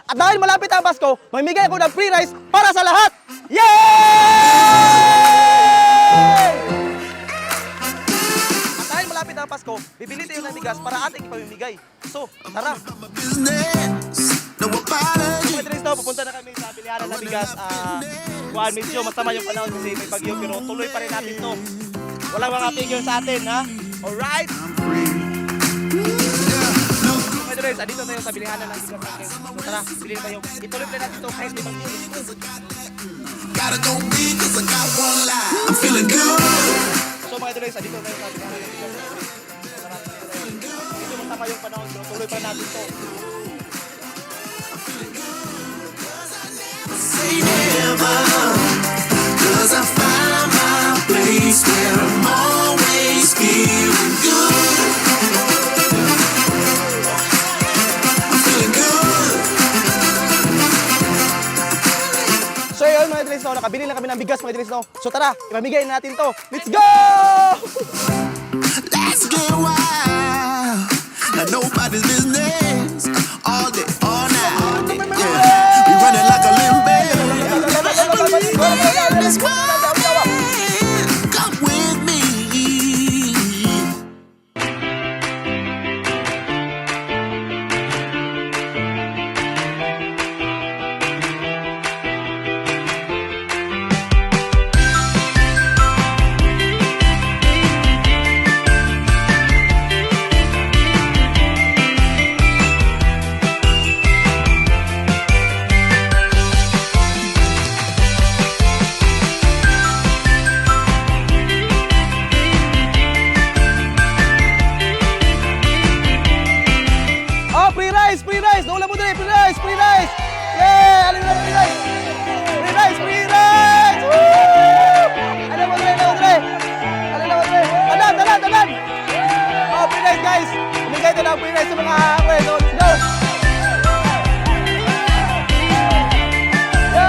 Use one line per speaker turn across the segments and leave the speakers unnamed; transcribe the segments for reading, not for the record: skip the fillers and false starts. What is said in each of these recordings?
At dahil malapit ang Pasko, mamimigay ako ng free rice para sa lahat! Yay! At dahil malapit ang Pasko, bibili tayo ng bigas para ating ipamimigay. So, tara! Mga Dres, pupunta na kami sa bilihanan ng bigas. Medyo masama yung panahon kasi may bagyo, pero tuloy pa rin natin to. Walang mga figure sa atin, ha? Alright? Mga Dres, dito tayo sa bilihanan ng bigas natin. So tara, bilhin tayo. Ituloy pa natin to kahit limang kilo. So mga Dres, dito tayo sa bilihanan ng bigas natin. Tara, medyo masama yung panahon, pero tuloy pa rin natin to.
Say never, 'cause I find my place where I'm always feeling good. I'm feeling good.
So yun mga Dres, nakabili na kami ng bigas mga Dres. So tara, ipamigay natin to. Let's go!
Let's get wild. Now nobody's business. All day, all night. Yeah, we running like a limb. This world, come with me.
Free rice! Naula mo dali! Free rice! Free rice! Yeah! Alam mo na, free rice! Free rice! Free rice! Woo! Alam mo dali! Alam mo dali! Tanan! Tanan! Tanan! Oh, free rice guys! Umigay ito ng free rice sa mga akwe. So, let's go! Yo!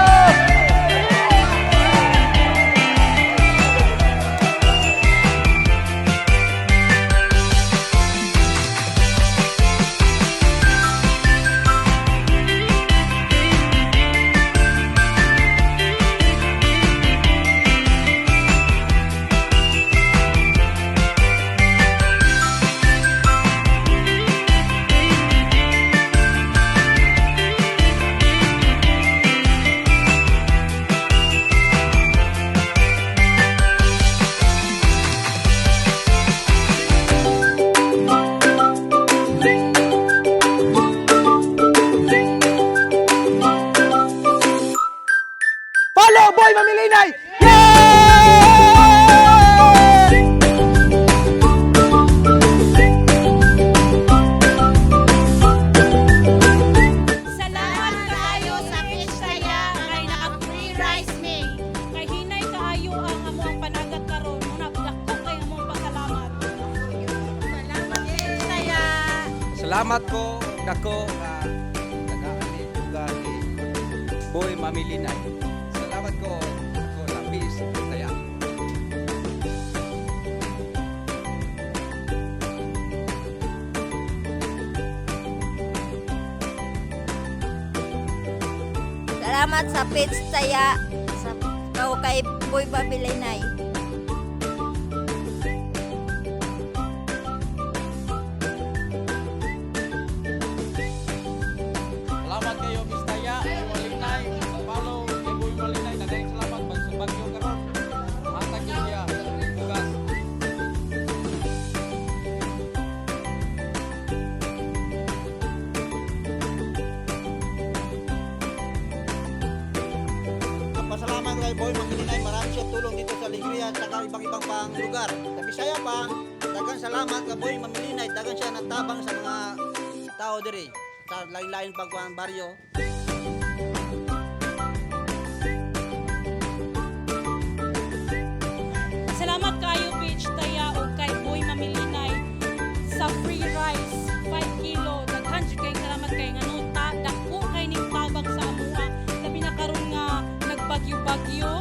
Follow Boy Mamilinay!
Salamat kaayo sa Pistaya kay naka-free rice me. Kay hinay kaayo ang among panagat karon. Nagdakko kay among pasalamat. Salamat Pistaya.
Salamat ko dako nga nag-aali lugar ni Boy Mamilinay. Salamat ko lapis kaya.
Salamat sa Pistaya sa kay Boy Mamilinay.
Salamat kayo Pistaya, Boy Malinay. Follow kay Boy Malinay. Daghang salamat bagyo karon. Hatag niyo siya bugas.
Pasalamat kay Boy Mamilinay, marami siya tulong dito sa Ligria at saka ibang-ibang pang lugar. Sa Bisaya pa, daghang salamat kay Boy Mamilinay, daghang siya natabang sa mga tao diri sa lain-lain pagkuang baryo.
Salamat kaayo Pistaya o kay Boy Mamilinay sa free rice 5 kilo. Daghan jud kay salamat kay ngano ta dako kay ning tabang sa amuha. Labi na karon nga nagbagyo-bagyo.